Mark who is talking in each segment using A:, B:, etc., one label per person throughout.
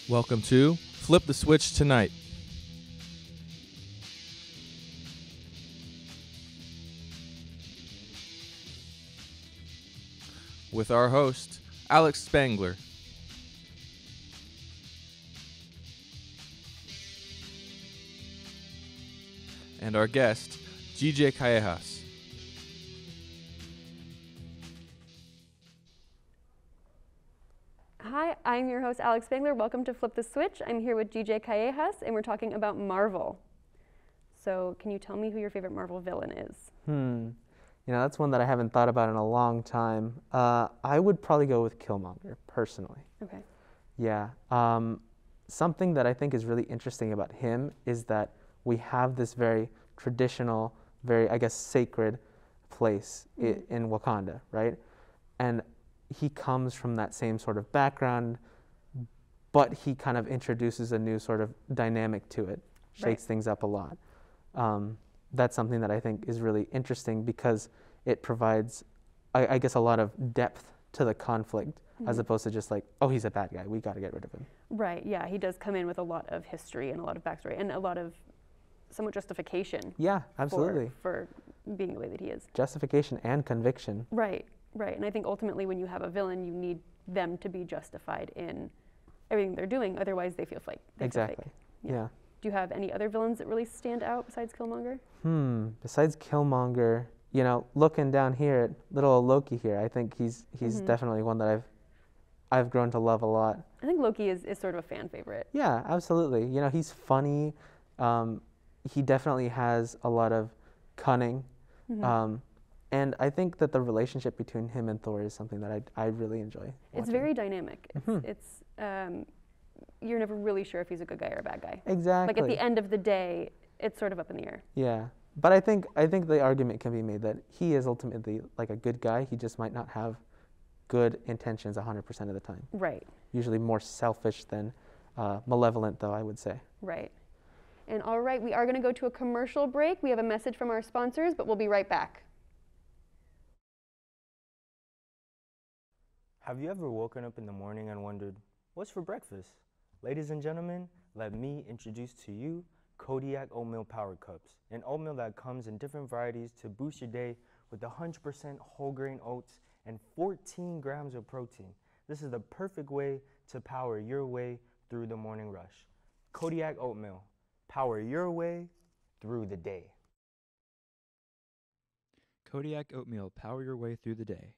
A: Welcome to Flip the Switch Tonight. With our host, Alex Spangler. And our guest, GJ Callejas.
B: Hi, I'm your host, Alex Spangler. Welcome to Flip the Switch. I'm here with GJ Callejas, and we're talking about Marvel. So, can you tell me who your favorite Marvel villain is?
C: That's one that I haven't thought about in a long time. I would probably go with Killmonger, personally.
B: Okay.
C: Yeah. Something that I think is really interesting about him is that we have this very traditional, very, sacred place in Wakanda, right? And he comes from that same sort of background, but he kind of introduces a new sort of dynamic to it, shakes things up a lot. That's something that I think is really interesting because it provides, a lot of depth to the conflict as opposed to just like, oh, he's a bad guy, we got to get rid of him.
B: Right, yeah, he does come in with a lot of history and a lot of backstory and a lot of somewhat justification.
C: Yeah, absolutely.
B: For being the way that he is.
C: Justification and conviction.
B: Right. And I think ultimately when you have a villain, you need them to be justified in everything they're doing, otherwise they feel fake.
C: Exactly, yeah.
B: Do you have any other villains that really stand out besides Killmonger?
C: Besides Killmonger, looking down here at little old Loki here, I think he's definitely one that I've grown to love a lot.
B: I think Loki is sort of a fan favorite.
C: Yeah, absolutely. He's funny. He definitely has a lot of cunning. And I think that the relationship between him and Thor is something that I really enjoy watching.
B: It's very dynamic. It's you're never really sure if he's a good guy or a bad guy.
C: Exactly.
B: Like at the end of the day, it's sort of up in the air.
C: Yeah. But I think the argument can be made that he is ultimately like a good guy. He just might not have good intentions 100% of the time.
B: Right.
C: Usually more selfish than malevolent, though, I would say.
B: Right. And all right, we are going to go to a commercial break. We have a message from our sponsors, but we'll be right back.
D: Have you ever woken up in the morning and wondered, what's for breakfast? Ladies and gentlemen, let me introduce to you Kodiak Oatmeal Power Cups, an oatmeal that comes in different varieties to boost your day with 100% whole grain oats and 14 grams of protein. This is the perfect way to power your way through the morning rush. Kodiak Oatmeal, power your way through the day.
E: Kodiak Oatmeal, power your way through the day.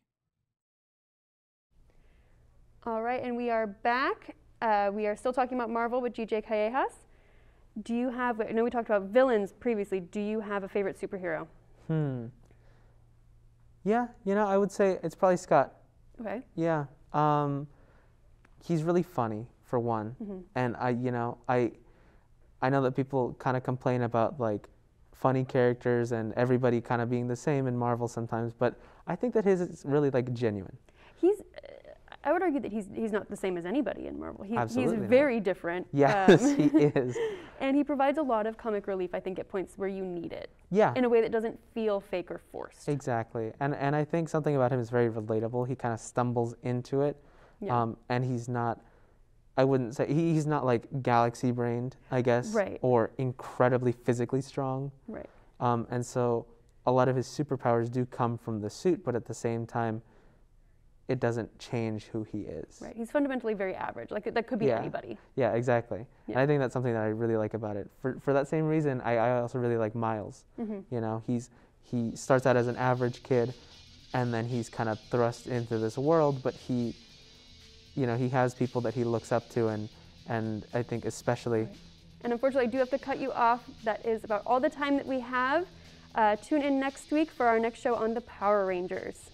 B: All right, and we are back. We are still talking about Marvel with GJ Callejas. Do you have, I know we talked about villains previously, do you have a favorite superhero?
C: Yeah, I would say it's probably Scott.
B: Okay.
C: Yeah. He's really funny, for one. And I know that people kind of complain about like funny characters and everybody kind of being the same in Marvel sometimes, but I think that his is really like genuine.
B: I would argue that he's not the same as anybody in Marvel.
C: Absolutely
B: he's very different.
C: Yes, he is.
B: And he provides a lot of comic relief, I think, at points where you need it.
C: Yeah.
B: In a way that doesn't feel fake or forced.
C: Exactly. And I think something about him is very relatable. He kind of stumbles into it.
B: Yeah.
C: And he's not, I wouldn't say, he's not like galaxy-brained, I guess.
B: Right.
C: Or incredibly physically strong.
B: Right.
C: And so a lot of his superpowers do come from the suit, but at the same time, it doesn't change who he is. Right.
B: He's fundamentally very average. Like that could be anybody.
C: Yeah, exactly.
B: Yeah.
C: And I think that's something that I really like about it. For that same reason, I also really like Miles. He starts out as an average kid, and then he's kind of thrust into this world, but he has people that he looks up to, and I think especially.
B: Right. And unfortunately, I do have to cut you off. That is about all the time that we have. Tune in next week for our next show on the Power Rangers.